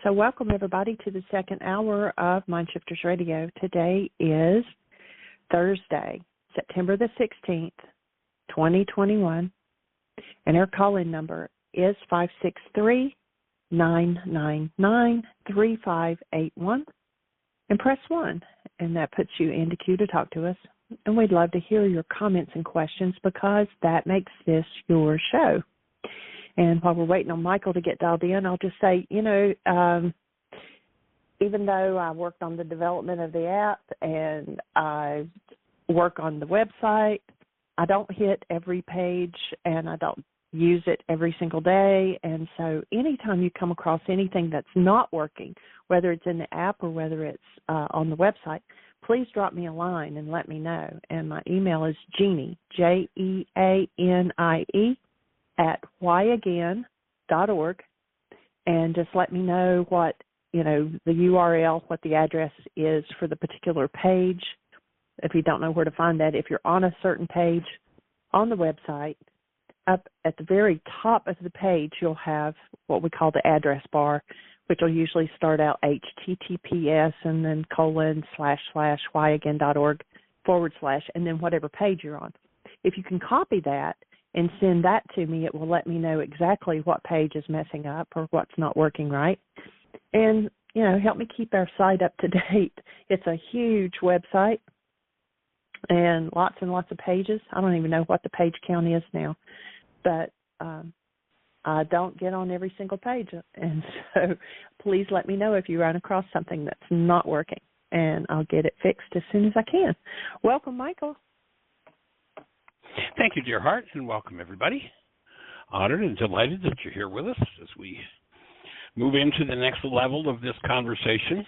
So welcome, everybody, to the second hour of Mindshifters Radio. Today is Thursday, September the 16th, 2021, and our call-in number is 563-999-3581, and press 1, and that puts you into queue to talk to us. And we'd love to hear your comments and questions because that makes this your show. And while we're waiting on Michael to get dialed in, I'll just say, even though I worked on the development of the app and I work on the website, I don't hit every page and I don't use it every single day. And so anytime you come across anything that's not working, whether it's in the app or whether it's on the website, please drop me a line and let me know. And my email is Jeanie, Jeanie, at whyagain.org, and just let me know what, the URL, what the address is for the particular page. If you don't know where to find that, if you're on a certain page on the website, up at the very top of the page, you'll have what we call the address bar, which will usually start out HTTPS and then ://whyagain.org / and then whatever page you're on. If you can copy that and send that to me, it will let me know exactly what page is messing up or what's not working right. And, help me keep our site up to date. It's a huge website and lots of pages. I don't even know what the page count is now, but I don't get on every single page. And so please let me know if you run across something that's not working, and I'll get it fixed as soon as I can. Welcome, Michael. Thank you, dear heart, and welcome, everybody. Honored and delighted that you're here with us as we move into the next level of this conversation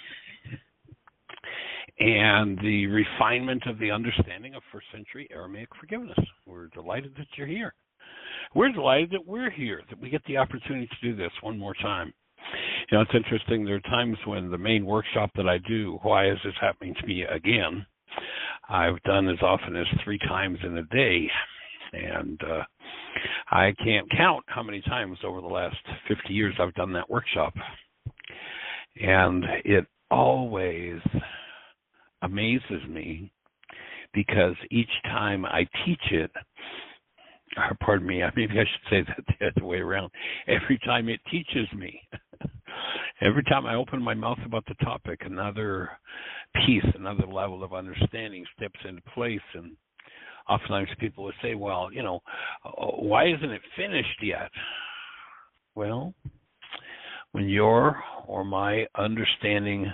and the refinement of the understanding of first-century Aramaic forgiveness. We're delighted that you're here. We're delighted that we're here, that we get the opportunity to do this one more time. It's interesting. There are times when the main workshop that I do, Why Is This Happening to Me Again?, I've done as often as 3 times in a day, and I can't count how many times over the last 50 years I've done that workshop. And it always amazes me because each time I teach it, or pardon me, maybe I should say that the other way around, every time it teaches me, every time I open my mouth about the topic, another piece, another level of understanding steps into place. And oftentimes people will say, well, why isn't it finished yet? Well, when your or my understanding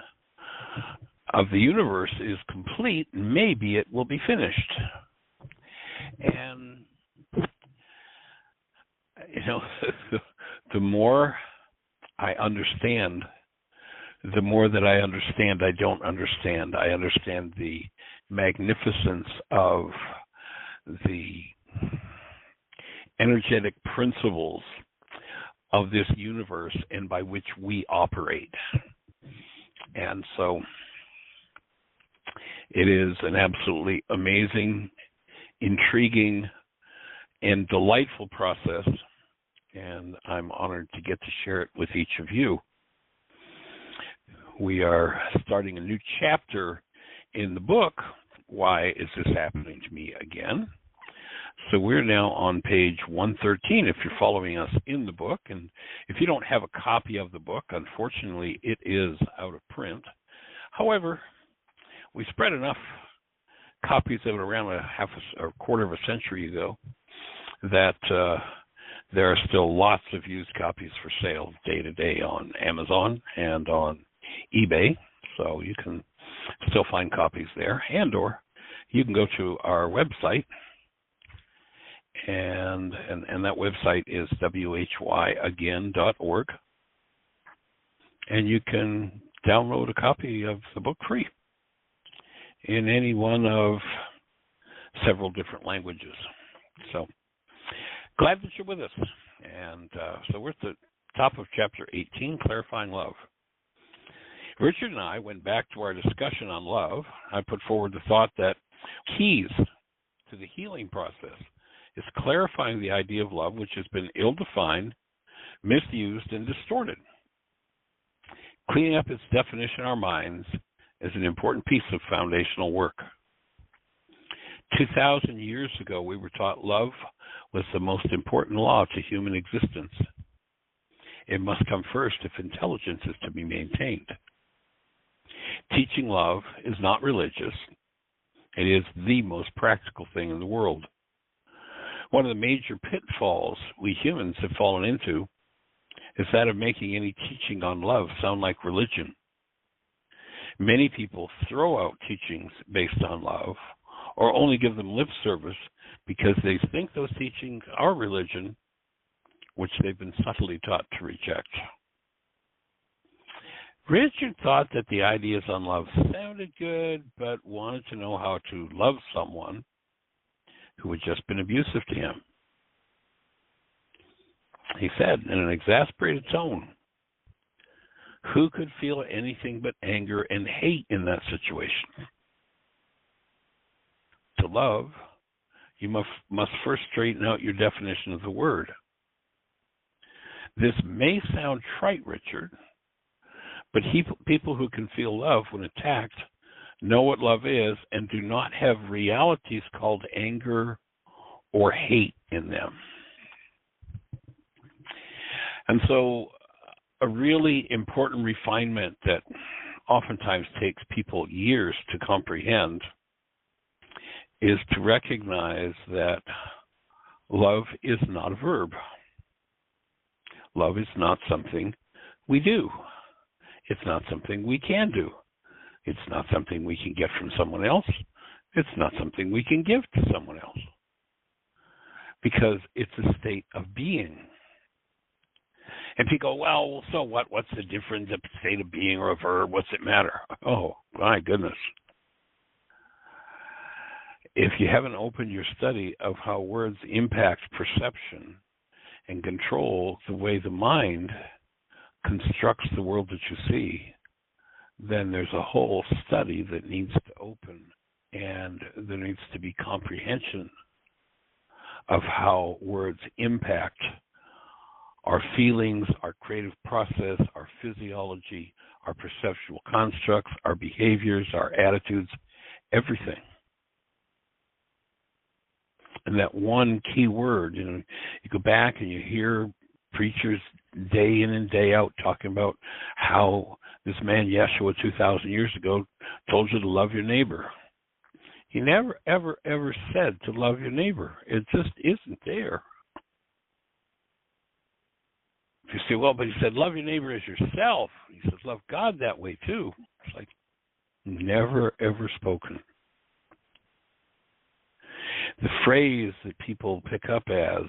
of the universe is complete, maybe it will be finished. And, the more I understand, the more that I understand I don't understand. I understand the magnificence of the energetic principles of this universe and by which we operate. And so it is an absolutely amazing, intriguing, and delightful process, and I'm honored to get to share it with each of you. We are starting a new chapter in the book, Why Is This Happening to Me Again? So we're now on page 113 if you're following us in the book. And if you don't have a copy of the book, unfortunately, it is out of print. However, we spread enough copies of it around a quarter of a century ago that there are still lots of used copies for sale day to day on Amazon and on eBay, so you can still find copies there, and or you can go to our website, and that website is whyagain.org, and you can download a copy of the book free in any one of several different languages. So glad that you're with us. And so we're at the top of chapter 18, Clarifying Love. Richard and I went back to our discussion on love. I put forward the thought that keys to the healing process is clarifying the idea of love, which has been ill-defined, misused, and distorted. Cleaning up its definition in our minds is an important piece of foundational work. 2,000 years ago, we were taught love was the most important law to human existence. It must come first if intelligence is to be maintained. Teaching love is not religious. It is the most practical thing in the world. One of the major pitfalls we humans have fallen into is that of making any teaching on love sound like religion. Many people throw out teachings based on love or only give them lip service because they think those teachings are religion, which they've been subtly taught to reject. Richard thought that the ideas on love sounded good, but wanted to know how to love someone who had just been abusive to him. He said in an exasperated tone, "Who could feel anything but anger and hate in that situation? To love, you must first straighten out your definition of the word. This may sound trite, Richard, but people who can feel love when attacked know what love is and do not have realities called anger or hate in them." And so a really important refinement that oftentimes takes people years to comprehend is to recognize that love is not a verb. Love is not something we do. It's not something we can do. It's not something we can get from someone else. It's not something we can give to someone else. Because it's a state of being. And people go, well, so what? What's the difference, a state of being or a verb? What's it matter? Oh, my goodness. If you haven't opened your study of how words impact perception and control the way the mind constructs the world that you see, then there's a whole study that needs to open, and there needs to be comprehension of how words impact our feelings, our creative process, our physiology, our perceptual constructs, our behaviors, our attitudes, everything. And that one key word, you go back and you hear preachers day in and day out talking about how this man Yeshua 2,000 years ago told you to love your neighbor. He never, ever, ever said to love your neighbor. It just isn't there. If you say, well, but he said love your neighbor as yourself. He says love God that way too. It's like never, ever spoken. The phrase that people pick up as,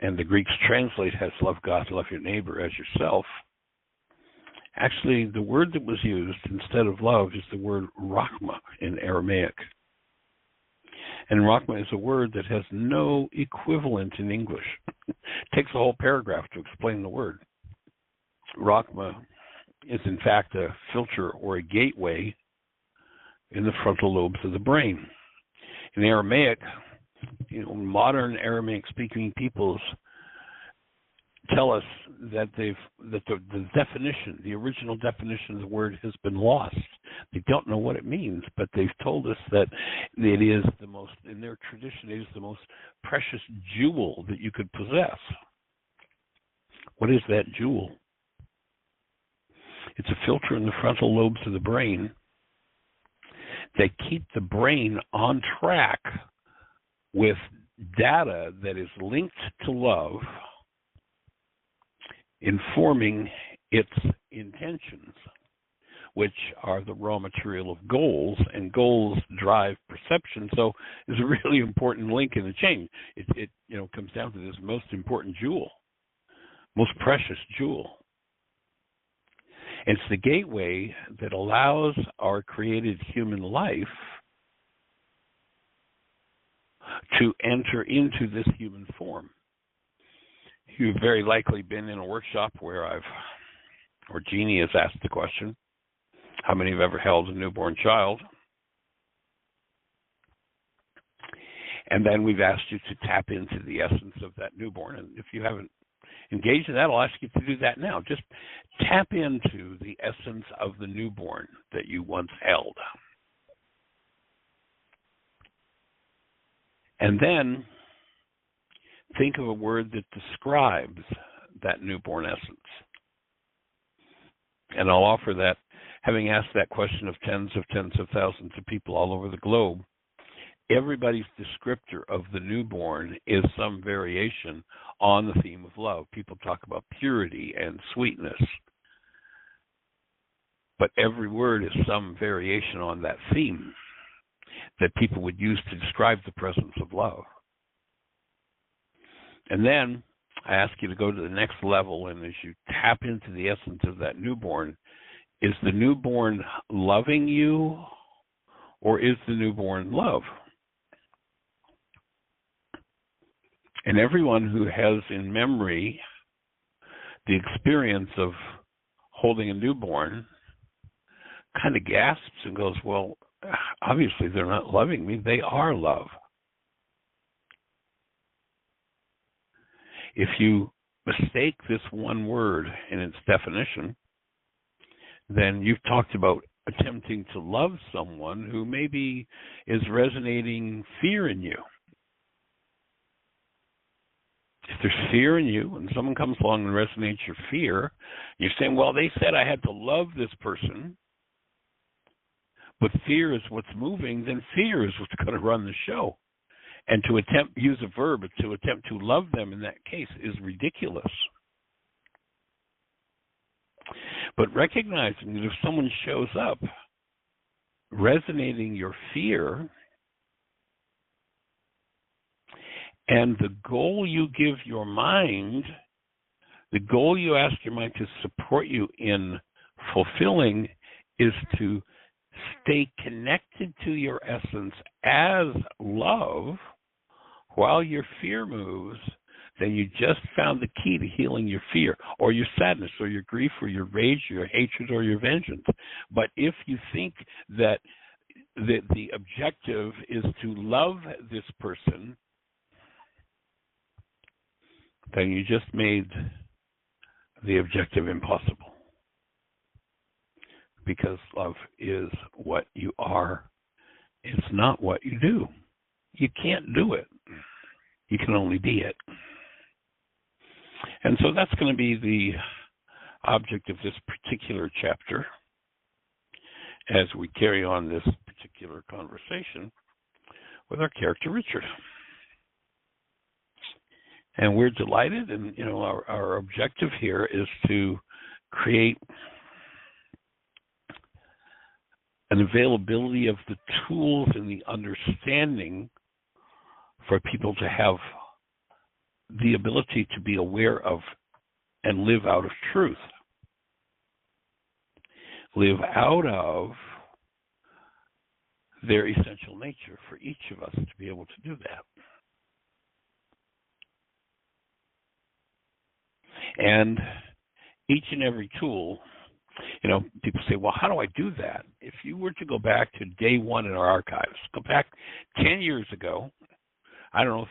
and the Greeks translate as love God, love your neighbor as yourself, actually the word that was used instead of love is the word Rakhma in Aramaic. And Rakhma is a word that has no equivalent in English. It takes a whole paragraph to explain the word. Rakhma is in fact a filter or a gateway in the frontal lobes of the brain. In Aramaic, modern Aramaic-speaking peoples tell us that the definition, the original definition of the word has been lost. They don't know what it means, but they've told us that it is the most, in their tradition, it is the most precious jewel that you could possess. What is that jewel? It's a filter in the frontal lobes of the brain that keep the brain on track with data that is linked to love, informing its intentions, which are the raw material of goals, and goals drive perception. So there's a really important link in the chain. It comes down to this most important jewel, most precious jewel. It's the gateway that allows our created human life to enter into this human form. You've very likely been in a workshop where Jeannie has asked the question, how many have ever held a newborn child? And then we've asked you to tap into the essence of that newborn. And if you haven't engage in that, I'll ask you to do that now. Just tap into the essence of the newborn that you once held. And then think of a word that describes that newborn essence. And I'll offer that, having asked that question of tens of thousands of people all over the globe, everybody's descriptor of the newborn is some variation on the theme of love. People talk about purity and sweetness, but every word is some variation on that theme that people would use to describe the presence of love. And then I ask you to go to the next level, and as you tap into the essence of that newborn, is the newborn loving you, or is the newborn love? And everyone who has in memory the experience of holding a newborn kind of gasps and goes, well, obviously they're not loving me, they are love. If you mistake this one word in its definition, then you've talked about attempting to love someone who maybe is resonating fear in you. If there's fear in you and someone comes along and resonates your fear, you're saying, well, they said I had to love this person, but fear is what's moving, then fear is what's going to run the show. And to use a verb to attempt to love them in that case is ridiculous. But recognizing that if someone shows up resonating your fear, and the goal you give your mind, the goal you ask your mind to support you in fulfilling is to stay connected to your essence as love while your fear moves, then you just found the key to healing your fear or your sadness or your grief or your rage or your hatred or your vengeance. But if you think that the objective is to love this person, then you just made the objective impossible. Because love is what you are. It's not what you do. You can't do it. You can only be it. And so that's going to be the object of this particular chapter as we carry on this particular conversation with our character Richard. And we're delighted, and our objective here is to create an availability of the tools and the understanding for people to have the ability to be aware of and live out of truth. Live out of their essential nature for each of us to be able to do that. And each and every tool, people say, well, how do I do that? If you were to go back to day one in our archives, go back 10 years ago, I don't know,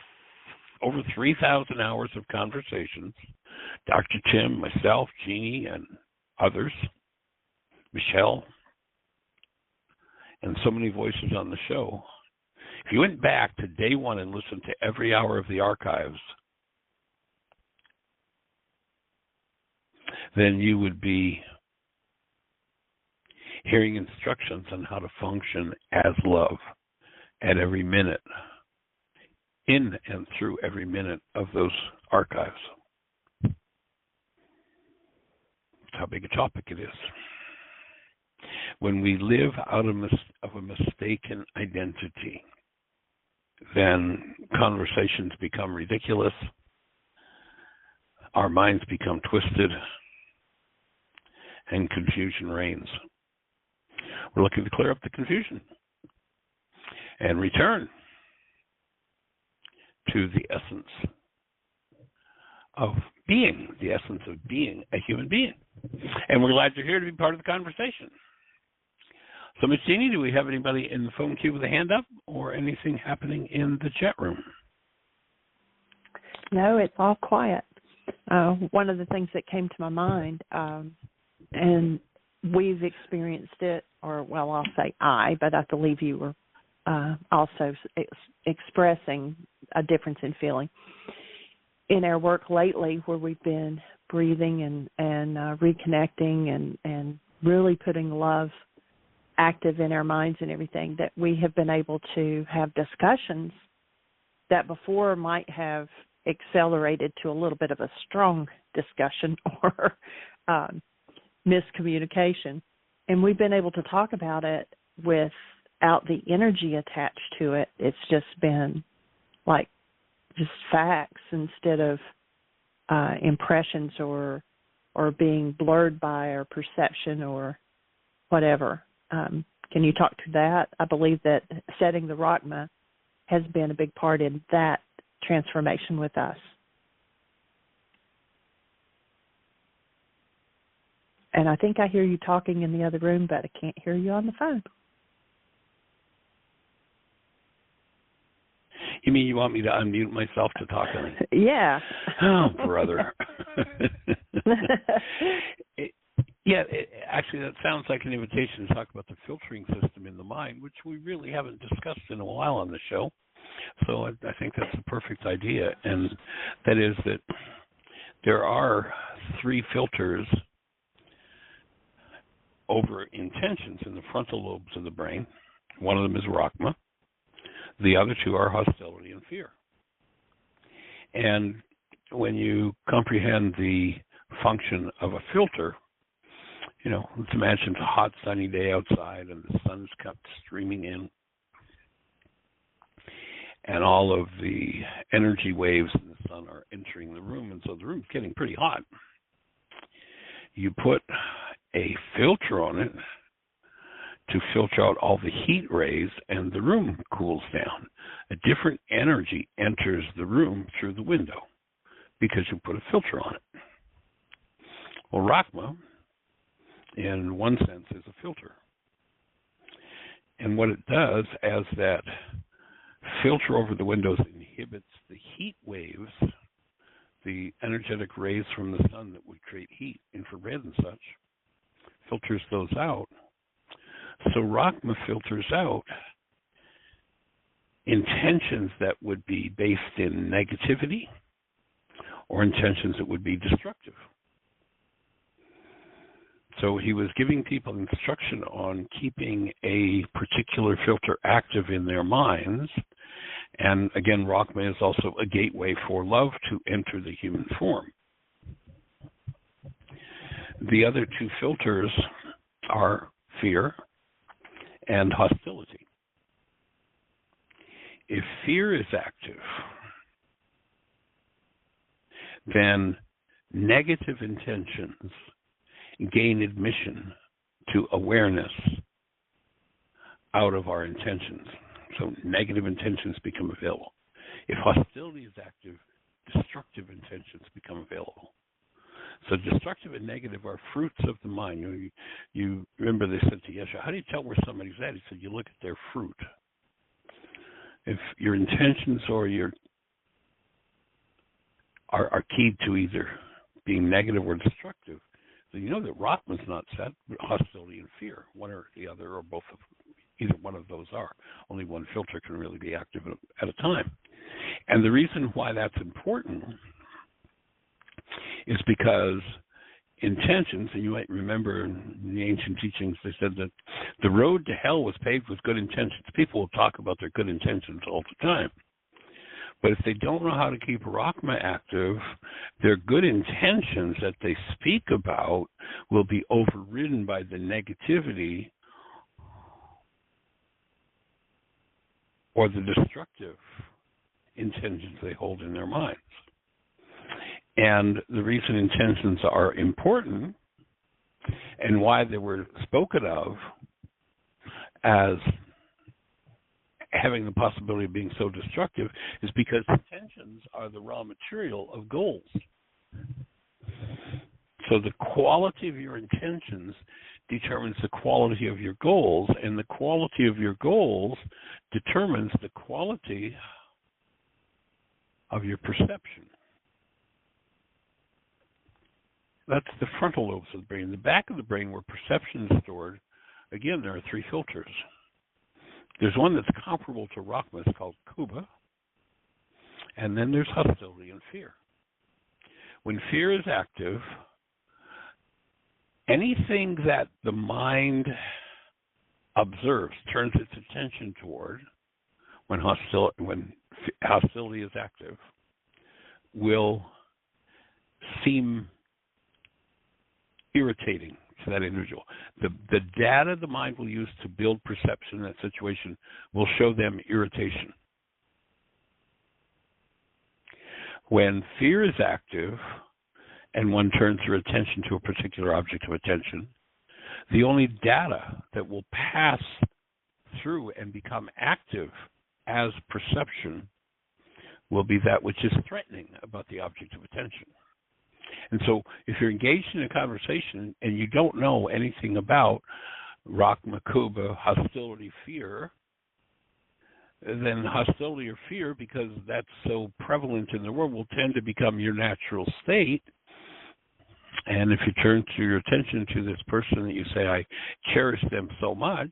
over 3,000 hours of conversations, Dr. Tim, myself, Jeannie, and others, Michelle, and so many voices on the show. If you went back to day one and listened to every hour of the archives, then you would be hearing instructions on how to function as love at every minute, in and through every minute of those archives. That's how big a topic it is. When we live out of a mistaken identity, then conversations become ridiculous, our minds become twisted, and confusion reigns. We're looking to clear up the confusion and return to the essence of being, the essence of being a human being. And we're glad you're here to be part of the conversation. So, Ms. Jeannie, do we have anybody in the phone queue with a hand up or anything happening in the chat room? No, it's all quiet. One of the things that came to my mind, and we've experienced it, or well, I'll say but I believe you were also expressing a difference in feeling in our work lately, where we've been breathing and reconnecting and really putting love active in our minds and everything, that we have been able to have discussions that before might have accelerated to a little bit of a strong discussion or miscommunication. And we've been able to talk about it without the energy attached to it. It's just been like just facts instead of impressions or being blurred by our perception or whatever. Can you talk to that? I believe that setting the Rakhma has been a big part in that transformation with us. And I think I hear you talking in the other room, but I can't hear you on the phone. You mean you want me to unmute myself to talk? Yeah. Oh, brother. Actually, that sounds like an invitation to talk about the filtering system in the mind, which we really haven't discussed in a while on the show. So I think that's a perfect idea, and that is that there are 3 filters over intentions in the frontal lobes of the brain. One of them is Rakhma. The other 2 are hostility and fear. And when you comprehend the function of a filter, let's imagine it's a hot, sunny day outside and the sun's kept streaming in, and all of the energy waves in the sun are entering the room, and so the room's getting pretty hot. You put a filter on it to filter out all the heat rays, and the room cools down. A different energy enters the room through the window because you put a filter on it. Well, Rakhma, in one sense, is a filter. And what it does, as that filter over the windows inhibits the heat waves, the energetic rays from the sun that would create heat, infrared and such, filters those out. So Rakhma filters out intentions that would be based in negativity or intentions that would be destructive. So he was giving people instruction on keeping a particular filter active in their minds. And again, Rakhma is also a gateway for love to enter the human form. The other 2 filters are fear and hostility. If fear is active, then negative intentions gain admission to awareness out of our intentions. So negative intentions become available. If hostility is active, destructive intentions become available. So destructive and negative are fruits of the mind. You remember they said to Yeshua, how do you tell where somebody's at? He said, you look at their fruit. If your intentions or are keyed to either being negative or destructive, then you know that Rakhma's not set, but hostility and fear, one or the other, or both of either one of those are. Only one filter can really be active at a time. And the reason why that's important is because intentions, and you might remember in the ancient teachings, they said that the road to hell was paved with good intentions. People will talk about their good intentions all the time. But if they don't know how to keep Rakhma active, their good intentions that they speak about will be overridden by the negativity or the destructive intentions they hold in their minds. And the reason intentions are important and why they were spoken of as having the possibility of being so destructive is because intentions are the raw material of goals. So the quality of your intentions determines the quality of your goals, and the quality of your goals determines the quality of your perception. That's the frontal lobes of the brain. The back of the brain where perception is stored, again, there are three filters. There's one that's comparable to Rakhma. It's called Kuba. And then there's hostility and fear. When fear is active, anything that the mind observes, turns its attention toward, when hostility is active, will seem irritating to that individual. The data the mind will use to build perception in that situation will show them irritation. When fear is active and one turns their attention to a particular object of attention, the only data that will pass through and become active as perception will be that which is threatening about the object of attention. And so if you're engaged in a conversation and you don't know anything about Rakhma, Kuba, hostility, fear, then hostility or fear, because that's so prevalent in the world, will tend to become your natural state. And if you turn to your attention to this person that you say, I cherish them so much,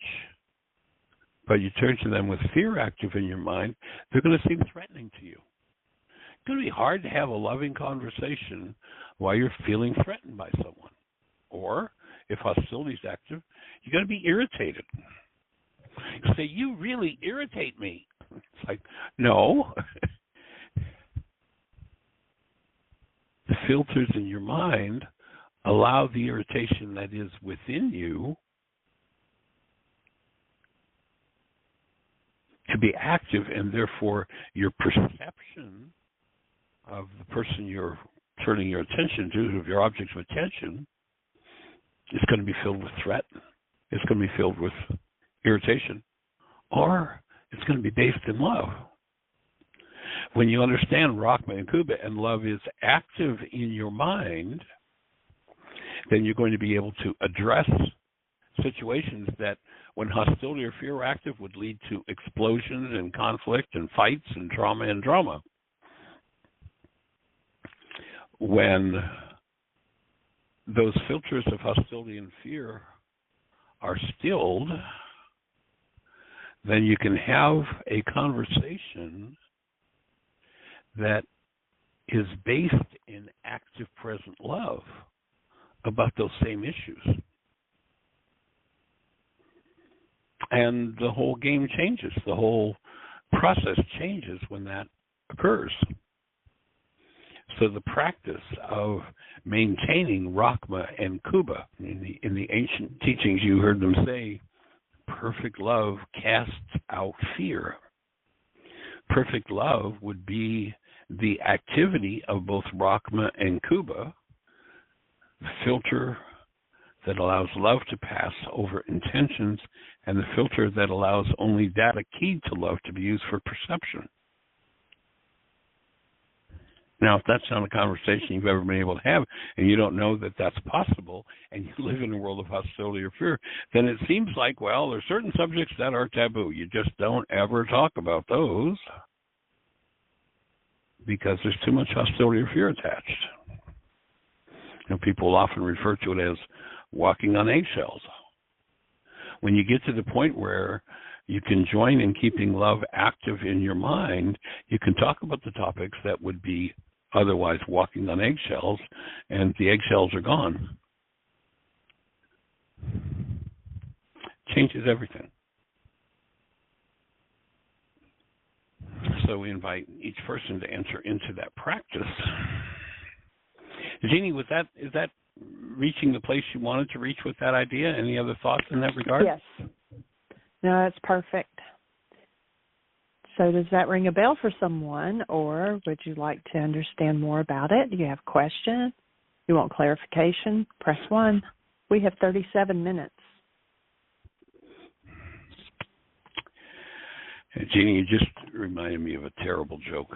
but you turn to them with fear active in your mind, they're going to seem threatening to you. It's going to be hard to have a loving conversation while you're feeling threatened by someone. Or, if hostility is active, you're going to be irritated. You say, you really irritate me. It's like, no. The filters in your mind allow the irritation that is within you to be active, and therefore your perception of the person you're turning your attention to, of your object of attention, is going to be filled with threat. It's going to be filled with irritation, or it's going to be based in love. When you understand Rakhma and Kuba and love is active in your mind, then you're going to be able to address situations that, when hostility or fear are active, would lead to explosions and conflict and fights and trauma and drama. When those filters of hostility and fear are stilled, then you can have a conversation that is based in active present love about those same issues. And the whole game changes. The whole process changes when that occurs. So the practice of maintaining Rakhma and Kuba, in the ancient teachings you heard them say, perfect love casts out fear. Perfect love would be the activity of both Rakhma and Kuba, the filter that allows love to pass over intentions, and the filter that allows only data keyed to love to be used for perception. Now, if that's not a conversation you've ever been able to have, and you don't know that that's possible, and you live in a world of hostility or fear, then it seems like, well, there's certain subjects that are taboo. You just don't ever talk about those because there's too much hostility or fear attached. And people often refer to it as walking on eggshells. When you get to the point where you can join in keeping love active in your mind, you can talk about the topics that would be otherwise walking on eggshells, and the eggshells are gone. Changes everything. So we invite each person to enter into that practice. Jeannie, is that reaching the place you wanted to reach with that idea? Any other thoughts in that regard? Yes. No, that's perfect. So does that ring a bell for someone, or would you like to understand more about it? Do you have a question? You want clarification? Press 1. We have 37 minutes. Jeannie, you just reminded me of a terrible joke.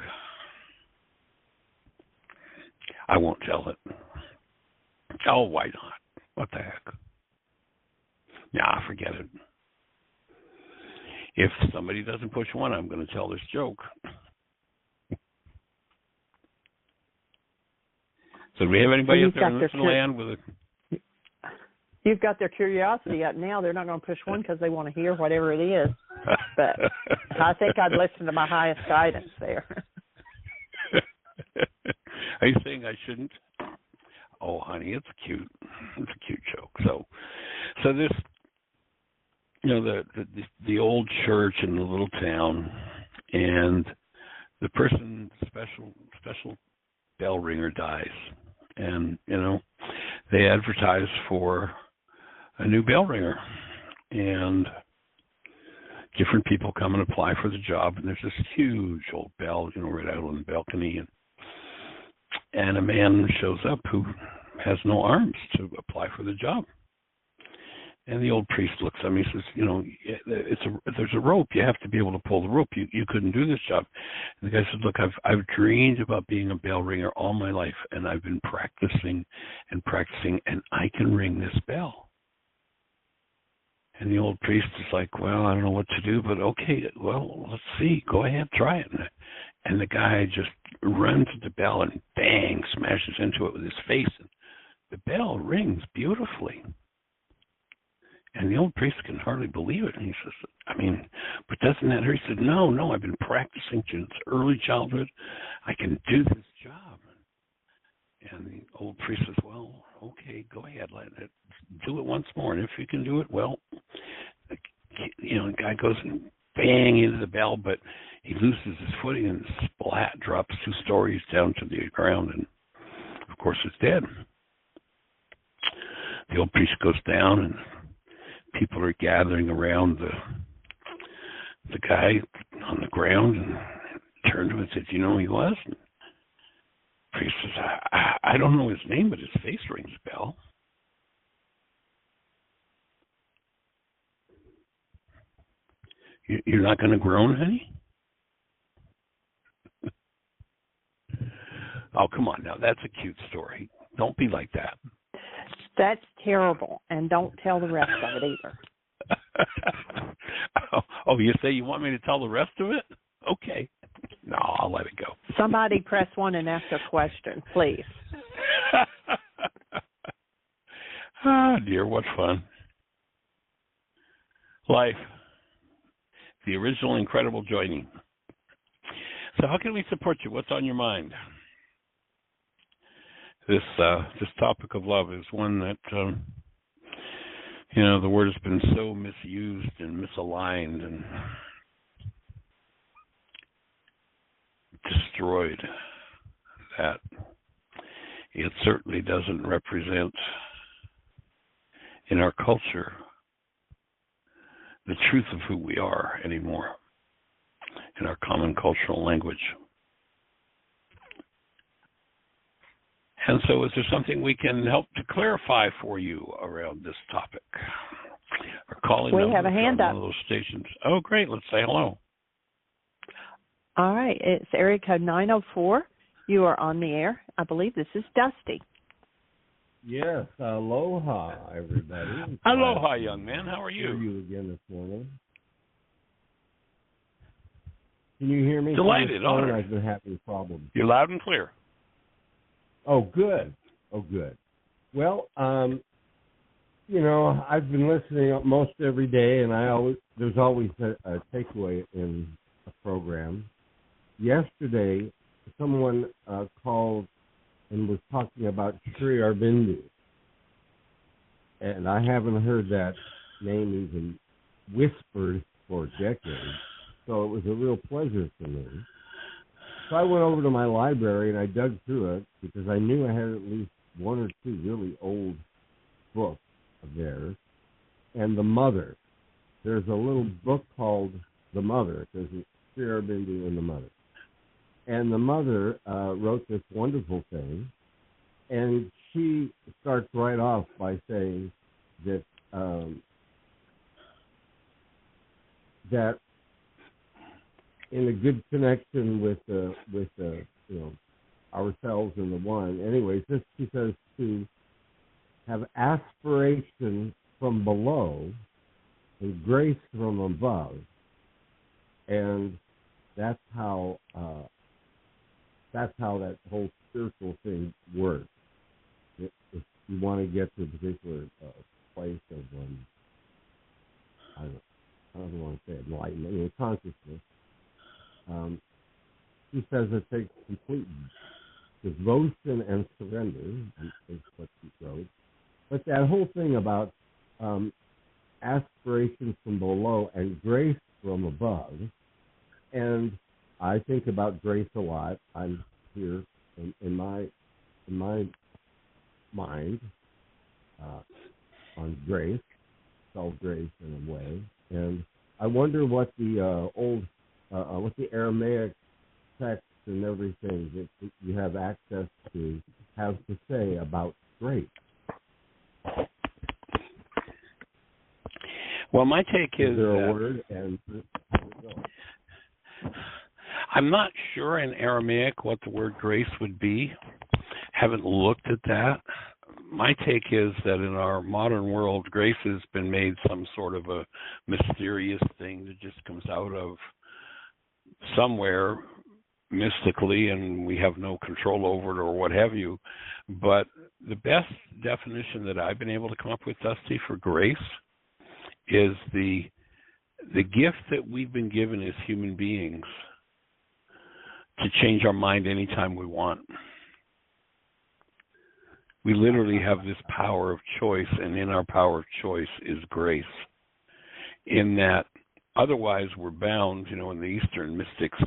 I won't tell it. Oh, why not? What the heck? Nah, forget it. If somebody doesn't push one, I'm going to tell this joke. So Do we have anybody Well, out there in this land with a... You've got their curiosity up now. They're not going to push one because they want to hear whatever it is. But I think I'd listen to my highest guidance there. Are you saying I shouldn't? Oh, honey, it's cute. It's a cute joke. So this, the old church in the little town, and the person, special bell ringer dies, and they advertise for a new bell ringer, and different people come and apply for the job, and there's this huge old bell, right out on the balcony, and a man shows up who has no arms to apply for the job. And the old priest looks at me and says, there's a rope. You have to be able to pull the rope. You couldn't do this job. And the guy said, look, I've dreamed about being a bell ringer all my life, and I've been practicing, and I can ring this bell. And the old priest is like, well, I don't know what to do, but okay, well, let's see. Go ahead, try it. And the guy just runs to the bell and bang, smashes into it with his face. And the bell rings beautifully. And the old priest can hardly believe it. And he says, but doesn't that hurt? He said, no, I've been practicing since early childhood. I can do this job. And the old priest says, well, okay, go ahead. Do it once more. And if you can do it, well, the guy goes and bang into the bell, but he loses his footing and splat, drops 2 stories down to the ground, and of course is dead. The old priest goes down, and people are gathering around the guy on the ground, and turned to him and said, do you know who he was? And the priest says, I don't know his name, but his face rings a bell. You're not going to groan, honey? Oh, come on now. That's a cute story. Don't be like that. That's terrible, and don't tell the rest of it either. Oh, you say you want me to tell the rest of it? Okay. No, I'll let it go. Somebody press 1 and ask a question, please. Oh, dear, what fun. Life. The original incredible joining. So how can we support you? What's on your mind? This topic of love is one that, the word has been so misused and misaligned and destroyed that it certainly doesn't represent in our culture the truth of who we are anymore in our common cultural language. And so is there something we can help to clarify for you around this topic? Our calling we have a hand up. One of those stations. Oh, great. Let's say hello. All right. It's area code 904. You are on the air. I believe this is Dusty. Yes. Aloha, everybody. Aloha, young man. How are you? Hear you again this morning. Can you hear me? Delighted. Honored. I've been having problems. You're loud and clear. Oh, good. Well, I've been listening most every day, and there's always a takeaway in a program. Yesterday, someone called and was talking about Sri Aurobindo, and I haven't heard that name even whispered for decades, so it was a real pleasure for me. So I went over to my library and I dug through it because I knew I had at least 1 or 2 really old books of theirs. And The Mother. There's a little book called The Mother. There's Sri Aurobindo and The Mother. And The Mother wrote this wonderful thing. And she starts right off by saying that that in a good connection with ourselves and the one. Anyways, this she says to have aspiration from below and grace from above, and that's how that whole spiritual thing works. you want to get to a particular place of, I don't want to say enlightenment, consciousness. He says it takes complete devotion and surrender, is what he wrote. But that whole thing about aspiration from below and grace from above, and I think about grace a lot. I'm here in my mind on grace, self-grace in a way, and I wonder what the what the Aramaic text and everything that you have access to have to say about grace. Well, my take is there a word? And I'm not sure in Aramaic what the word grace would be. Haven't looked at that. My take is that in our modern world, grace has been made some sort of a mysterious thing that just comes out of somewhere mystically, and we have no control over it or what have you. But the best definition that I've been able to come up with, Dusty, for grace is the gift that we've been given as human beings to change our mind anytime we want. We literally have this power of choice, and in our power of choice is grace. In that, otherwise we're bound, in the Eastern mystics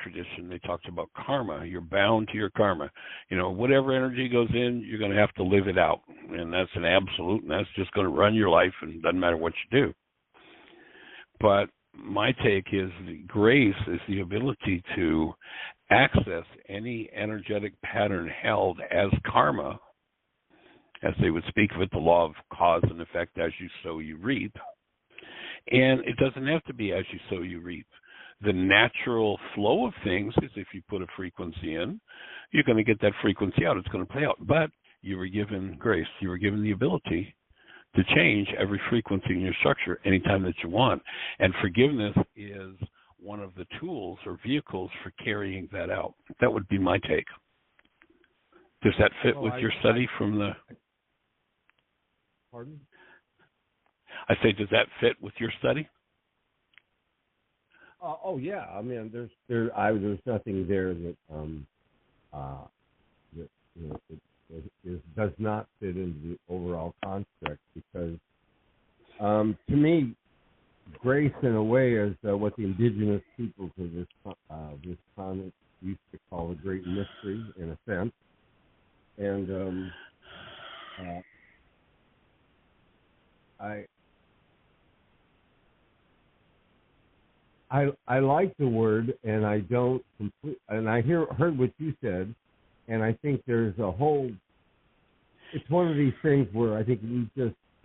tradition, they talked about karma. You're bound to your karma. Whatever energy goes in, you're going to have to live it out. And that's an absolute, and that's just going to run your life, and it doesn't matter what you do. But my take is grace is the ability to access any energetic pattern held as karma, as they would speak of it, the law of cause and effect, as you sow, you reap. And it doesn't have to be as you sow, you reap. The natural flow of things is if you put a frequency in, you're going to get that frequency out. It's going to play out. But you were given grace. You were given the ability to change every frequency in your structure anytime that you want. And forgiveness is one of the tools or vehicles for carrying that out. That would be my take. Does that fit with your study from the... Pardon? I say, does that fit with your study? Oh yeah, I mean, there's nothing there that it does not fit into the overall construct, because to me, grace in a way is what the indigenous peoples of this continent used to call a great mystery, in a sense, and I like the word, and I don't and I heard what you said, and I think there's a whole. It's one of these things where I think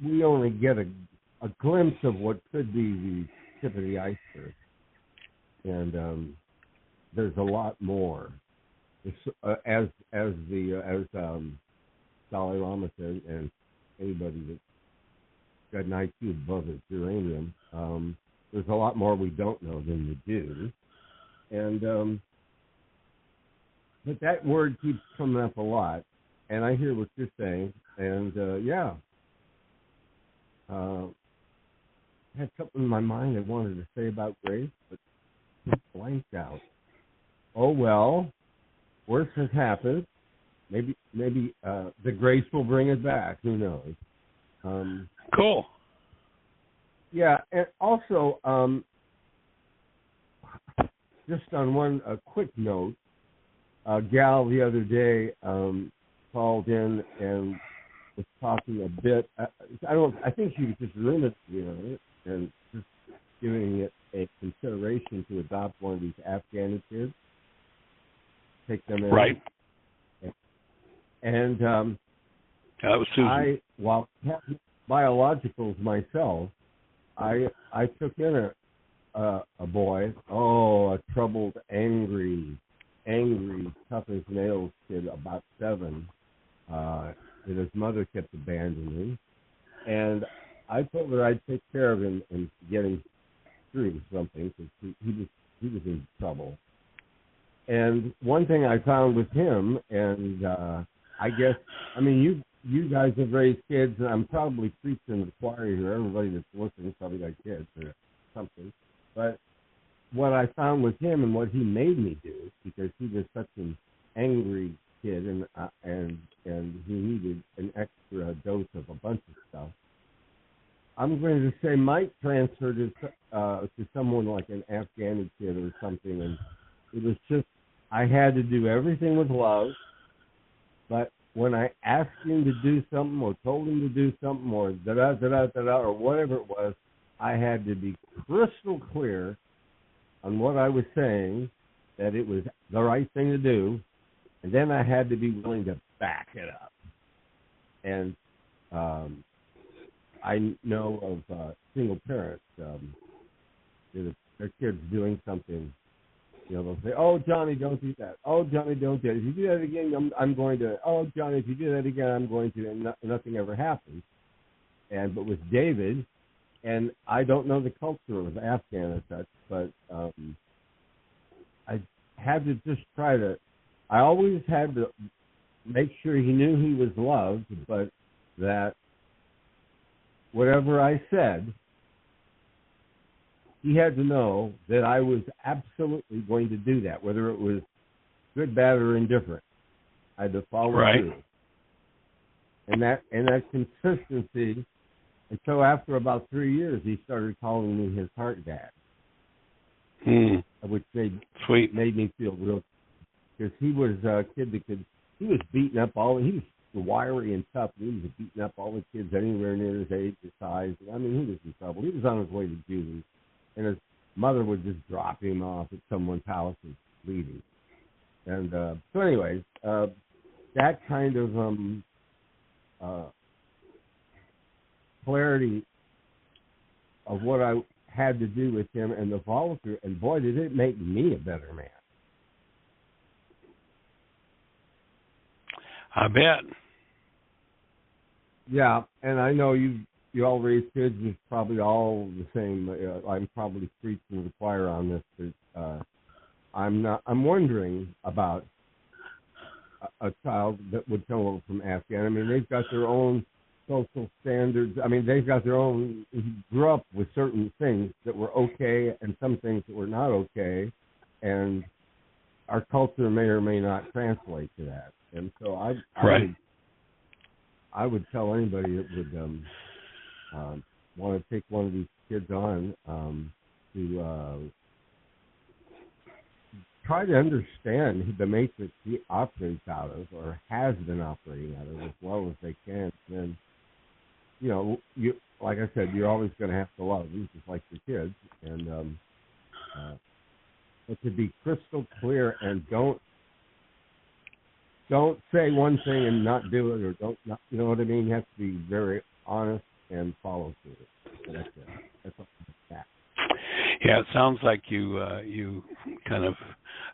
we only get a glimpse of what could be the tip of the iceberg, and there's a lot more. As Dalai Lama said, and anybody that's got an IQ above his uranium. There's a lot more we don't know than we do. And but that word keeps coming up a lot, and I hear what you're saying. And I had something in my mind I wanted to say about grace, but it blanked out. Oh well, worse has happened. Maybe the grace will bring it back. Who knows? Cool. Yeah, and also, just on a quick note, a gal the other day called in and was talking a bit. I think she was just ruminating on it and just giving it a consideration to adopt one of these Afghani kids, take them in. Right. And that was Susan. while biologicals myself, I took in a boy, a troubled, angry, tough as nails kid, about 7, that his mother kept abandoning, and I told her I'd take care of him and get him through something, because he was in trouble. And one thing I found with him, and I guess, I mean, you guys have raised kids, and I'm probably preaching to the choir here. Everybody that's listening probably got kids or something. But what I found with him and what he made me do, because he was such an angry kid, and he needed an extra dose of a bunch of stuff. I'm going to say Mike transferred to someone like an Afghani kid or something, and it was just I had to do everything with love, but when I asked him to do something or told him to do something or da-da-da-da-da-da or whatever it was, I had to be crystal clear on what I was saying, that it was the right thing to do, and then I had to be willing to back it up. And I know of single parents, their kids doing something, they'll say, "Oh, Johnny, don't do that. Oh, Johnny, don't do that. If you do that again, I'm going to. Oh, Johnny, if you do that again, I'm going to." And nothing ever happens. But with David, and I don't know the culture of Afghan and such, but I had to just try to. I always had to make sure he knew he was loved, but that whatever I said, he had to know that I was absolutely going to do that, whether it was good, bad, or indifferent. I had to follow through. And that consistency. And so after about 3 years, he started calling me his heart dad, which made me feel real, because he was a kid that he was beating up he was wiry and tough, and he was beating up all the kids anywhere near his age or size. I mean, he was in trouble. He was on his way to juvie. And his mother would just drop him off at someone's house and bleeding. And so anyways, that kind of clarity of what I had to do with him and the follow-through, and boy, did it make me a better man. I bet. Yeah, and I know you all raise kids is probably all the same. I'm probably preaching to the choir on this, but I'm wondering about a child that would come over from Afghan. I mean, they've got their own social standards. I mean, they've got their own. He grew up with certain things that were okay and some things that were not okay, and our culture may or may not translate to that. And so I would tell anybody that would want to take one of these kids on to try to understand the matrix he operates out of, or has been operating out of, as well as they can. And you like I said, you're always going to have to love them, just like your kids. And but to be crystal clear and don't say one thing and not do it, or you know what I mean? You have to be very honest and follow through it. So that's it. That's all that. Yeah, it sounds like you kind of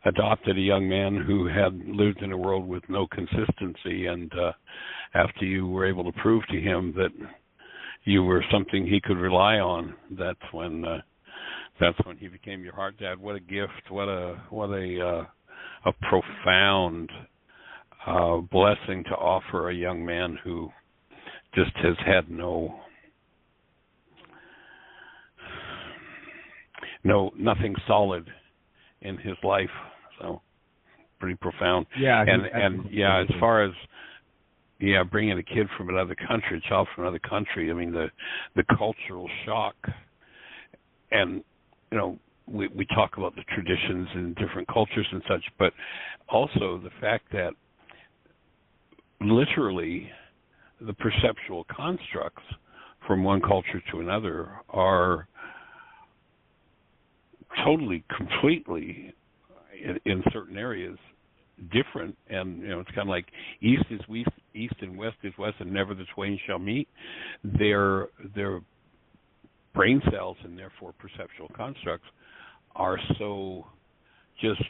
adopted a young man who had lived in a world with no consistency, and after you were able to prove to him that you were something he could rely on, that's when he became your heart dad. What a gift! What a profound blessing to offer a young man who just has had nothing solid in his life. So pretty profound. Yeah, and as far as bringing a kid from another country, a child from another country, I mean the cultural shock, and we talk about the traditions in different cultures and such, but also the fact that literally the perceptual constructs from one culture to another are totally, completely, in certain areas, different. And it's kind of like east is east and west is west, and never the twain shall meet. Their brain cells and therefore perceptual constructs are so just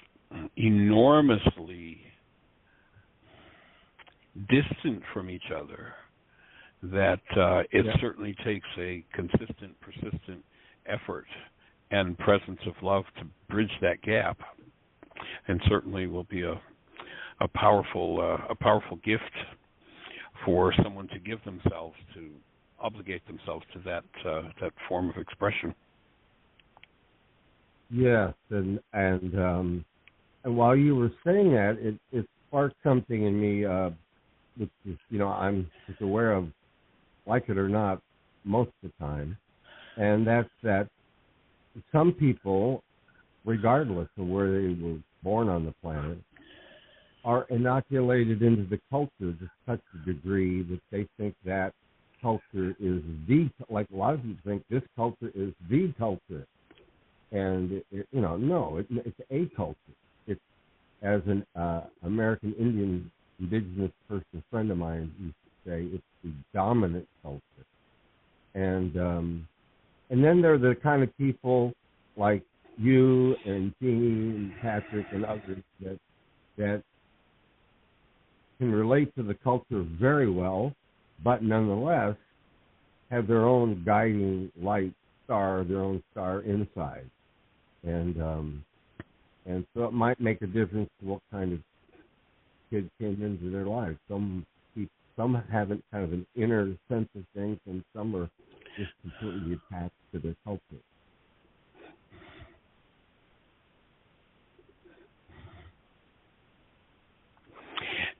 enormously distant from each other that it certainly takes a consistent, persistent effort and presence of love to bridge that gap, and certainly will be a powerful gift for someone to give themselves, to obligate themselves to that form of expression. Yes, and while you were saying that, it sparked something in me, which is, I'm just aware of, like it or not, most of the time, and that's that some people, regardless of where they were born on the planet, are inoculated into the culture to such a degree that they think that culture is like a lot of people think this culture is the culture. And, no, it's a culture. It's, as an American Indian indigenous person friend of mine used to say, it's the dominant culture. And then there are the kind of people like you and Jeannie and Patrick and others that can relate to the culture very well, but nonetheless have their own guiding light star, their own star inside. And so it might make a difference to what kind of kid came into their lives. Some have kind of an inner sense of things, and some are just completely attached to their culture.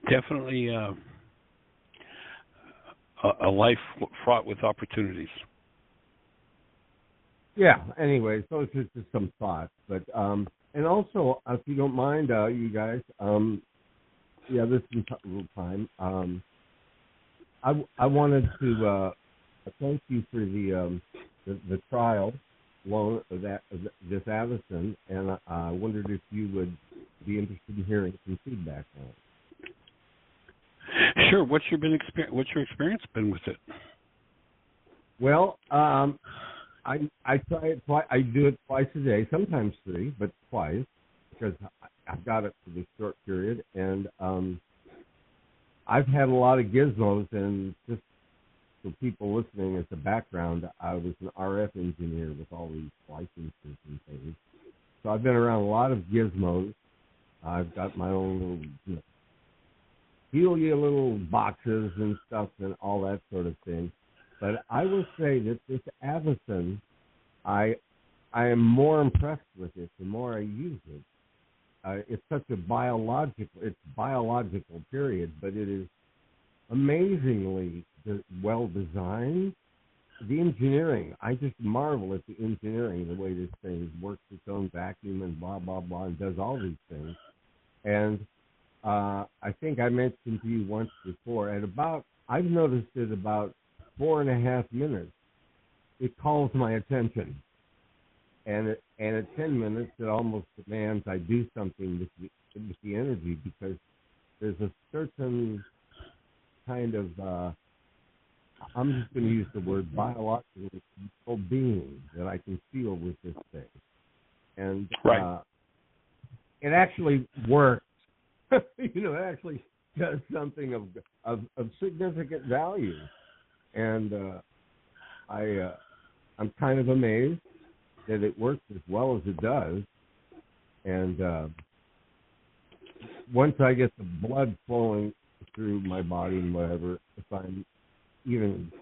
Definitely a life fraught with opportunities. Yeah. Anyway, so it's just some thoughts, but and also, if you don't mind, you guys, this is a little time. I wanted to thank you for the trial loan of this Avison, and I wondered if you would be interested in hearing some feedback on it. Sure. What's your experience been with it? Well, I try it twice. I do it twice a day, sometimes 3, but twice, because I've got it for this short period, and I've had a lot of gizmos. And just for people listening, as a background, I was an RF engineer with all these licenses and things, so I've been around a lot of gizmos. I've got my own little, helium little boxes and stuff and all that sort of thing. But I will say that this Avison, I am more impressed with it the more I use it. It's such a biological period, but it is amazingly well designed. The engineering, I just marvel at the engineering, the way this thing works its own vacuum and blah, blah, blah, and does all these things. And I think I mentioned to you once before, I've noticed it about 4.5 minutes, it calls my attention. And at 10 minutes, it almost demands I do something with the energy, because there's a certain kind of, I'm just going to use the word biological being that I can feel with this thing. And right. It actually works. It actually does something of significant value. And I'm kind of amazed that it works as well as it does. And once I get the blood flowing through my body and whatever, if I'm even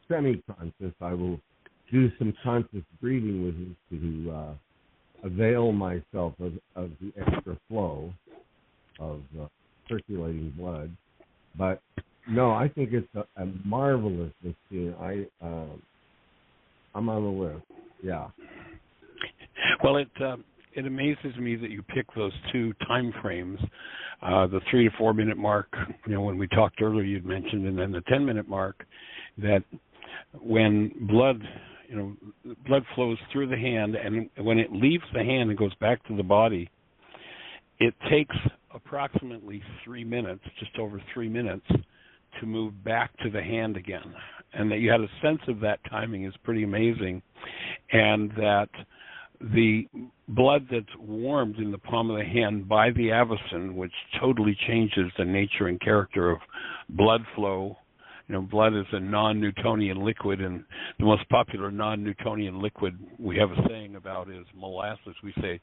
semi-conscious, I will do some conscious breathing with it to avail myself of the extra flow of circulating blood. But no, I think it's a marvelous machine. I'm on the list. Yeah. Well, it amazes me that you pick those 2 time frames, the 3 to 4 minute mark. When we talked earlier, you'd mentioned, and then the 10-minute mark. That when blood flows through the hand, and when it leaves the hand and goes back to the body, it takes approximately 3 minutes, just over 3 minutes, to move back to the hand again. And that you had a sense of that timing is pretty amazing. And that the blood that's warmed in the palm of the hand by the Avison, which totally changes the nature and character of blood flow blood is a non-Newtonian liquid, and the most popular non-Newtonian liquid we have a saying about is molasses. We say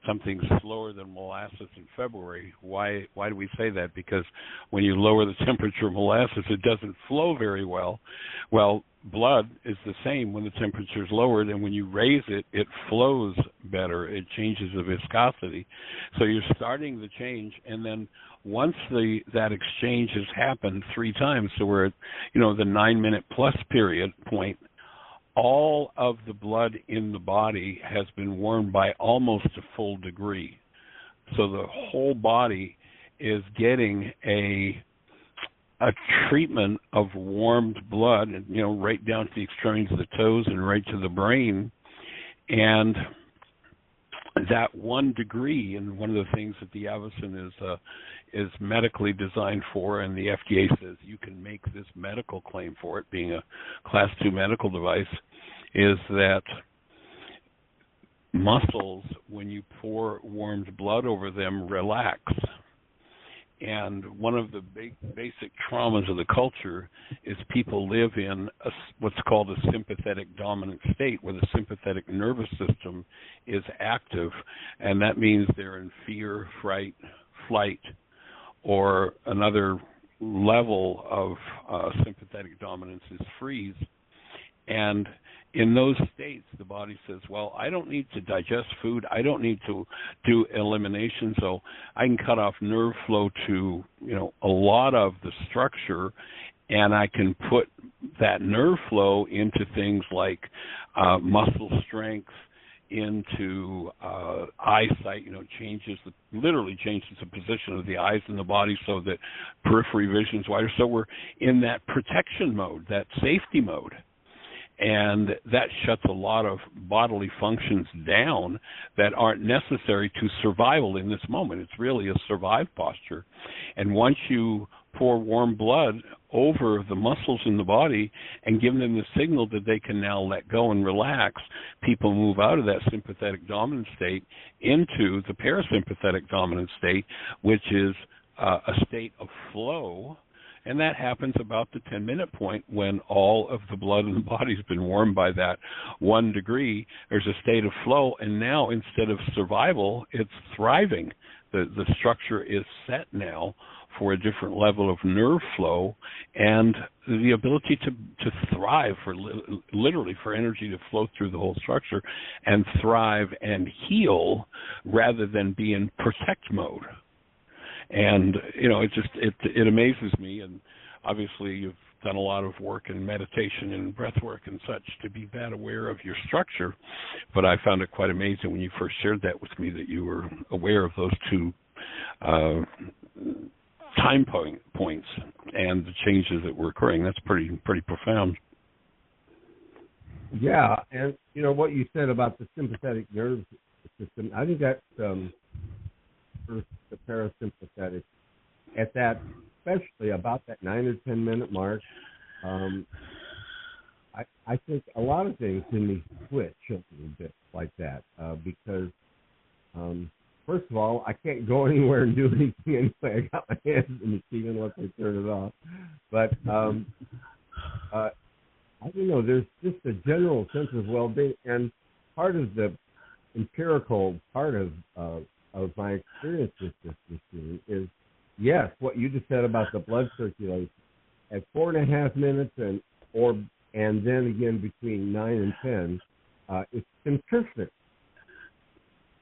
something's slower than molasses in February. Why do we say that? Because when you lower the temperature of molasses, it doesn't flow very well. Well, blood is the same when the temperature is lowered, and when you raise it, it flows better. It changes the viscosity. So you're starting the change, and then once that exchange has happened 3 times, so we're at, the 9-minute plus period point, all of the blood in the body has been warmed by almost a full degree. So the whole body is getting a treatment of warmed blood, right down to the extremities of the toes and right to the brain. And that 1 degree, and one of the things that the Avicen is medically designed for, and the FDA says you can make this medical claim for it, being a Class 2 medical device, is that muscles, when you pour warmed blood over them, relax. And one of the basic traumas of the culture is people live in what's called a sympathetic dominant state, where the sympathetic nervous system is active, and that means they're in fear, fright, flight, or another level of sympathetic dominance is freeze. And in those states, the body says, well, I don't need to digest food. I don't need to do elimination, so I can cut off nerve flow to, a lot of the structure, and I can put that nerve flow into things like muscle strength, into eyesight, literally changes the position of the eyes in the body so that periphery vision is wider. So we're in that protection mode, that safety mode. And that shuts a lot of bodily functions down that aren't necessary to survival in this moment. It's really a survive posture. And once you pour warm blood over the muscles in the body and give them the signal that they can now let go and relax, people move out of that sympathetic dominant state into the parasympathetic dominant state, which is a state of flow. And that happens about the 10-minute point when all of the blood in the body has been warmed by that 1 degree. There's a state of flow, and now instead of survival, it's thriving. The structure is set now for a different level of nerve flow and the ability to thrive, literally for energy to flow through the whole structure and thrive and heal rather than be in protect mode. And, it amazes me, and obviously you've done a lot of work in meditation and breath work and such to be that aware of your structure, but I found it quite amazing when you first shared that with me that you were aware of those 2 time points and the changes that were occurring. That's pretty profound. Yeah, and, what you said about the sympathetic nerve system, I think that's the parasympathetic at that, especially about that 9 or 10 minute mark. I think a lot of things in me switch a little bit like that because first of all, I can't go anywhere and do anything anyway. I got my hands in the machine unless I turn it off. But I don't know. There's just a general sense of well-being, and part of the empirical part of my experience with this machine is, yes, what you just said about the blood circulation. At 4.5 minutes and then again between 9 and 10, it's consistent.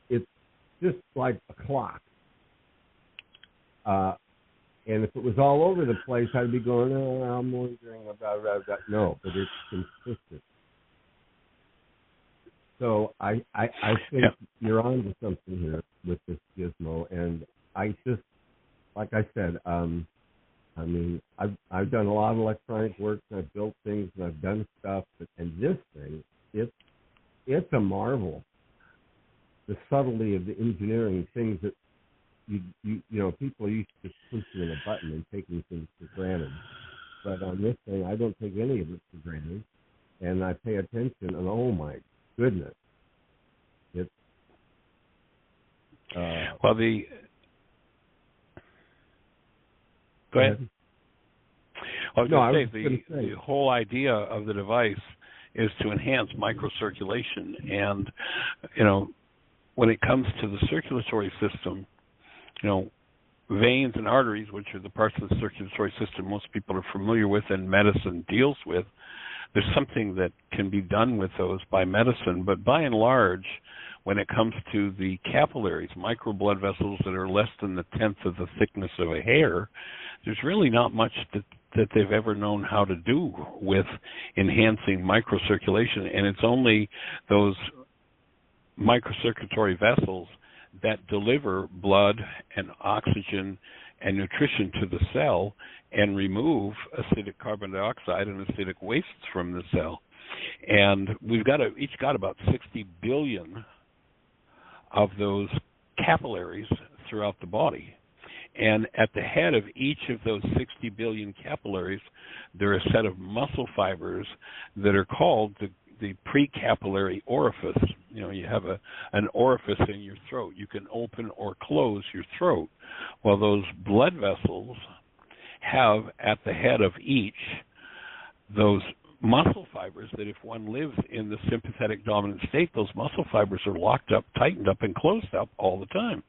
It's just like a clock. And if it was all over the place, I'd be going, I'm wondering about that. No, but it's consistent. So I think you're on to something here with this gizmo, and I just, like I said, I've done a lot of electronic work, and I've built things, and I've done stuff, and this thing, it's a marvel. The subtlety of the engineering, things that people are used to pushing a button and taking things for granted. But on this thing, I don't take any of it for granted, and I pay attention, and oh my goodness, it's Go ahead. I was No, I going was to going say, to say. the whole idea of the device is to enhance microcirculation. And, when it comes to the circulatory system, veins and arteries, which are the parts of the circulatory system most people are familiar with and medicine deals with, there's something that can be done with those by medicine. But by and large, when it comes to the capillaries, micro blood vessels that are less than the tenth of the thickness of a hair, there's really not much that they've ever known how to do with enhancing microcirculation. And it's only those microcirculatory vessels that deliver blood and oxygen and nutrition to the cell and remove acidic carbon dioxide and acidic wastes from the cell. And we've each got about 60 billion of those capillaries throughout the body. And at the head of each of those 60 billion capillaries, there are a set of muscle fibers that are called the precapillary orifice. You have an orifice in your throat. You can open or close your throat. Well, those blood vessels have at the head of each those muscle fibers that if one lives in the sympathetic dominant state, those muscle fibers are locked up, tightened up, and closed up all the time.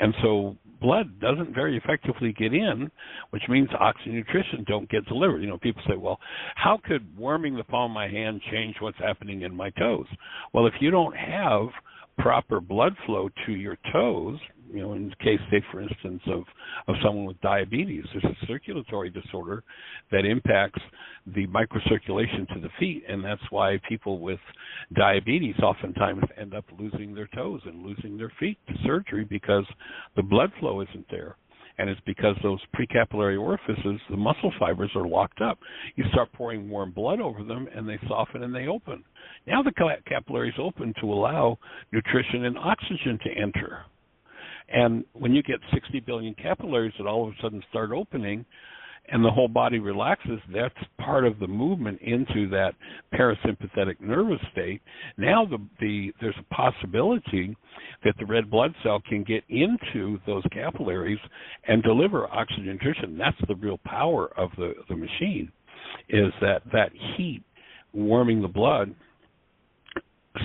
And so blood doesn't very effectively get in, which means oxygen and nutrition don't get delivered. People say, well, how could warming the palm of my hand change what's happening in my toes? Well, if you don't have proper blood flow to your toes, in the case, say, for instance, of someone with diabetes, there's a circulatory disorder that impacts the microcirculation to the feet, and that's why people with diabetes oftentimes end up losing their toes and losing their feet to surgery because the blood flow isn't there. And it's because those precapillary orifices, the muscle fibers, are locked up. You start pouring warm blood over them, and they soften and they open. Now the capillaries open to allow nutrition and oxygen to enter. And when you get 60 billion capillaries that all of a sudden start opening and the whole body relaxes, that's part of the movement into that parasympathetic nervous state. Now there's a possibility that the red blood cell can get into those capillaries and deliver oxygen nutrition. That's the real power of the machine, is that heat warming the blood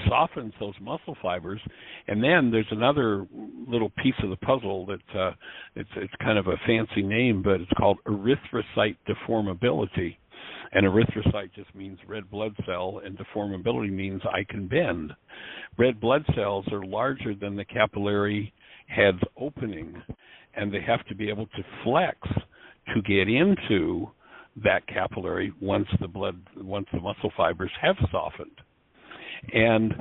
softens those muscle fibers. And then there's another little piece of the puzzle that it's kind of a fancy name, but it's called erythrocyte deformability. And erythrocyte just means red blood cell, and deformability means I can bend. Red blood cells are larger than the capillary head's opening, and they have to be able to flex to get into that capillary once the muscle fibers have softened. And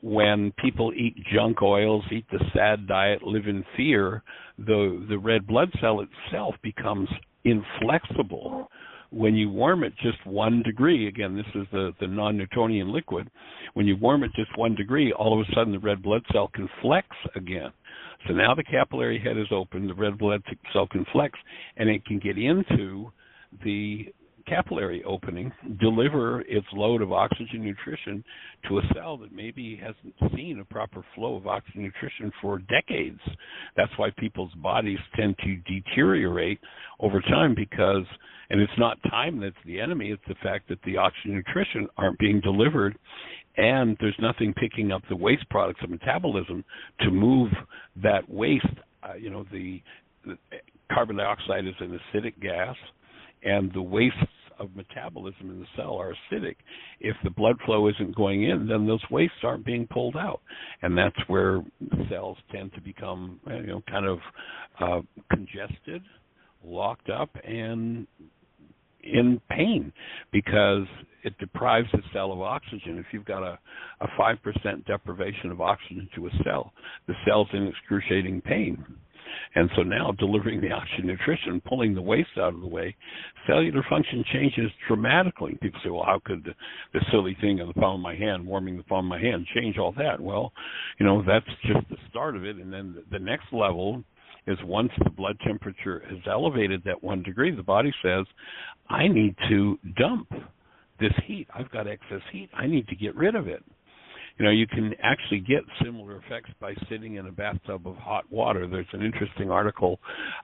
when people eat junk oils, eat the sad diet, live in fear, the red blood cell itself becomes inflexible. When you warm it just 1 degree, again, this is the non-Newtonian liquid, when you warm it just 1 degree, all of a sudden the red blood cell can flex again. So now the capillary head is open, the red blood cell can flex, and it can get into the capillary opening, deliver its load of oxygen nutrition to a cell that maybe hasn't seen a proper flow of oxygen nutrition for decades. That's why people's bodies tend to deteriorate over time because, and it's not time that's the enemy, it's the fact that the oxygen nutrition aren't being delivered and there's nothing picking up the waste products of metabolism to move that waste. The carbon dioxide is an acidic gas, and the wastes of metabolism in the cell are acidic. If the blood flow isn't going in, then those wastes aren't being pulled out. And that's where cells tend to become, kind of congested, locked up, and in pain because it deprives the cell of oxygen. If you've got a 5% deprivation of oxygen to a cell, the cell's in excruciating pain. And so now delivering the oxygen nutrition, pulling the waste out of the way, cellular function changes dramatically. People say, well, how could the silly thing on the palm of my hand, warming the palm of my hand, change all that? Well, that's just the start of it. And then the next level is once the blood temperature is elevated that 1 degree, the body says, I need to dump this heat. I've got excess heat. I need to get rid of it. You can actually get similar effects by sitting in a bathtub of hot water. There's an interesting article,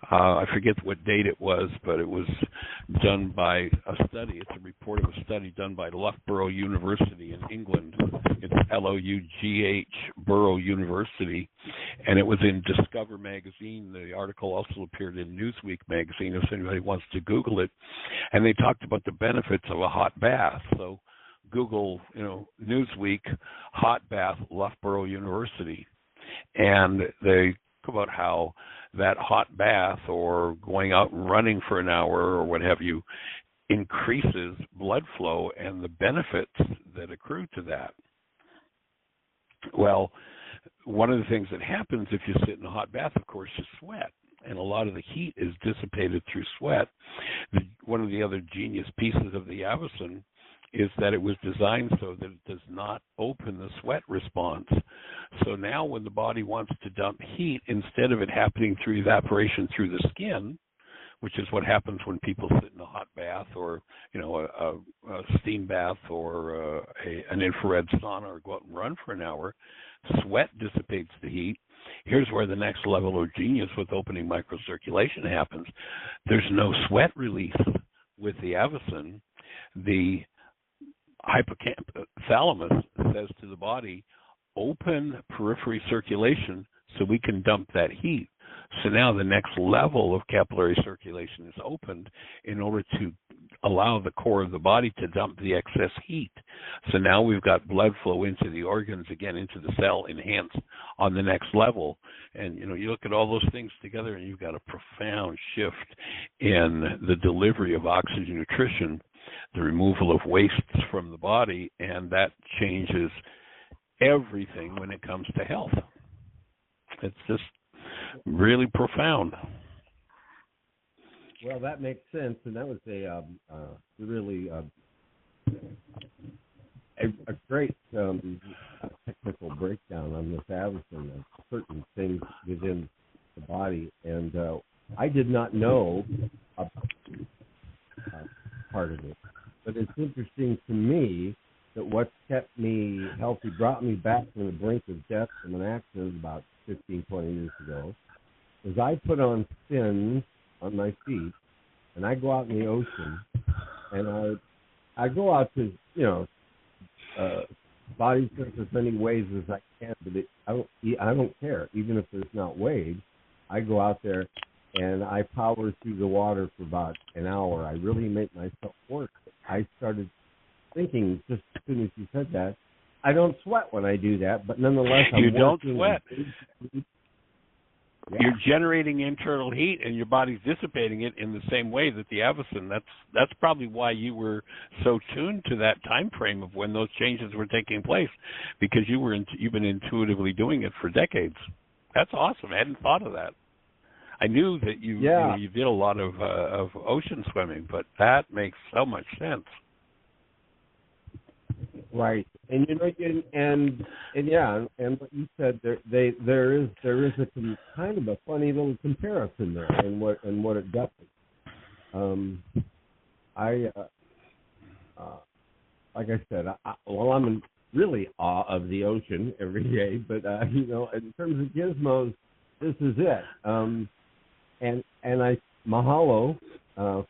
I forget what date it was, but it was done by a study. It's a report of a study done by Loughborough University in England. It's Loughborough Borough University, and it was in Discover magazine. The article also appeared in Newsweek magazine, if anybody wants to Google it. And they talked about the benefits of a hot bath. So Google, Newsweek, hot bath, Loughborough University. And they talk about how that hot bath or going out and running for an hour or what have you increases blood flow and the benefits that accrue to that. Well, one of the things that happens if you sit in a hot bath, of course, is sweat. And a lot of the heat is dissipated through sweat. One of the other genius pieces of the Avicen is that it was designed so that it does not open the sweat response. So now when the body wants to dump heat, instead of it happening through evaporation through the skin, which is what happens when people sit in a hot bath or, a steam bath or an infrared sauna or go out and run for an hour, sweat dissipates the heat. Here's where the next level of genius with opening microcirculation happens. There's no sweat release with the Avicen. The hypothalamus says to the body, open periphery circulation so we can dump that heat. So now the next level of capillary circulation is opened in order to allow the core of the body to dump the excess heat. So now we've got blood flow into the organs, again, into the cell, enhanced on the next level. And, you look at all those things together and you've got a profound shift in the delivery of oxygen nutrition, the removal of wastes from the body, and that changes everything when it comes to health. It's just really profound. Well, that makes sense, and that was a really a great technical breakdown on this Avicen of certain things within the body, and I did not know part of it, but it's interesting to me that what kept me healthy, brought me back from the brink of death from an accident about 15, 20 years ago, is I put on fins on my feet, and I go out in the ocean, and I go out to, body surf as many waves as I can, but I don't care. Even if there's not waves, I go out there, and I power through the water for about an hour. I really make myself work. I started thinking, just as soon as you said that, I don't sweat when I do that, but nonetheless, you don't sweat. You're generating internal heat, and your body's dissipating it in the same way that the Avicen. That's probably why you were so tuned to that time frame of when those changes were taking place, because you've been intuitively doing it for decades. That's awesome. I hadn't thought of that. I knew that you did a lot of ocean swimming, but that makes so much sense. Right, and and what you said, there is a kind of a funny little comparison there, and what it does. Like I said, I'm in really awe of the ocean every day, but in terms of gizmos, this is it. And I mahalo for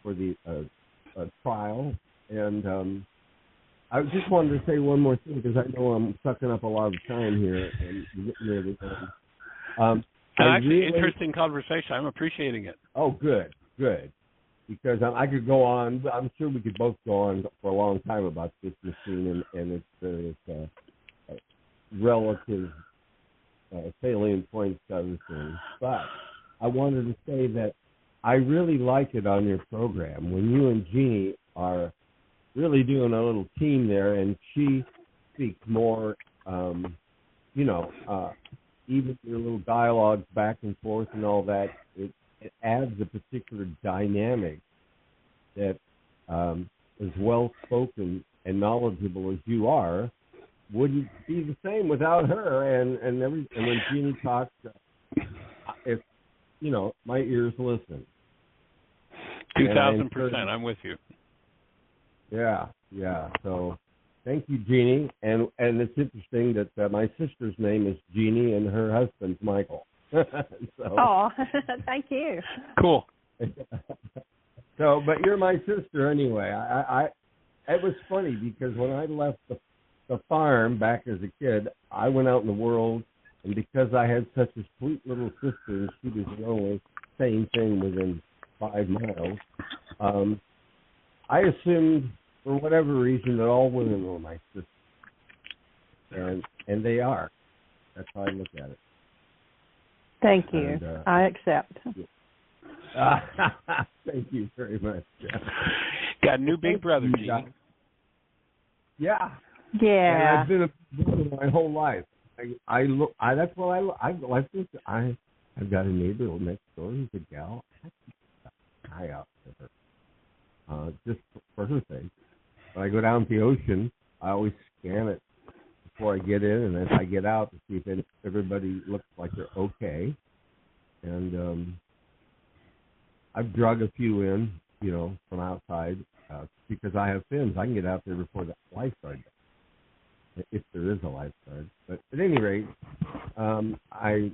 the trial. And I just wanted to say one more thing, because I know I'm sucking up a lot of time here. And getting near the end. Actually, interesting conversation. I'm appreciating it. Oh, good. Because I could go on. I'm sure we could both go on for a long time about this machine and its various relative salient points to other things. But I wanted to say that I really like it on your program when you and Jeannie are really doing a little team there, and she speaks more, even your little dialogues back and forth and all that, it adds a particular dynamic that, as well-spoken and knowledgeable as you are, wouldn't be the same without her. And when Jeannie talks, my ears listen. 2,000%, I'm with you. Yeah. So Thank you, Jeannie. And it's interesting that my sister's name is Jeannie and her husband's Michael. So, Oh, thank you. Cool. So, but you're my sister anyway. It was funny because when I left the farm back as a kid, I went out in the world, and because I had such a sweet little sister, and she was the only same thing within 5 miles, I assumed, for whatever reason, that all women were my sisters. And they are. That's how I look at it. Thank you. And, I accept. Thank you very much. Got a new big brother, Gene. Yeah. Yeah. And I've been a brother my whole life. That's what I think. I've got a neighbor next door who's a gal. I keep an eye out for her, just for her sake. When I go down to the ocean, I always scan it before I get in, and as I get out to see if everybody looks like they're okay. And I've drug a few in, from outside because I have fins. I can get out there before the lifeguard does, if there is a lifeguard. But at any rate, I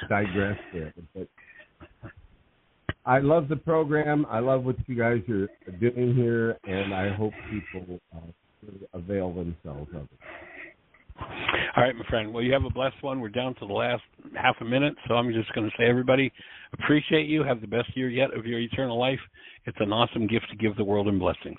digress there. But I love the program. I love what you guys are doing here, and I hope people avail themselves of it. All right, my friend. Well, you have a blessed one. We're down to the last half a minute, so I'm just going to say, everybody, appreciate you. Have the best year yet of your eternal life. It's an awesome gift to give the world in blessings.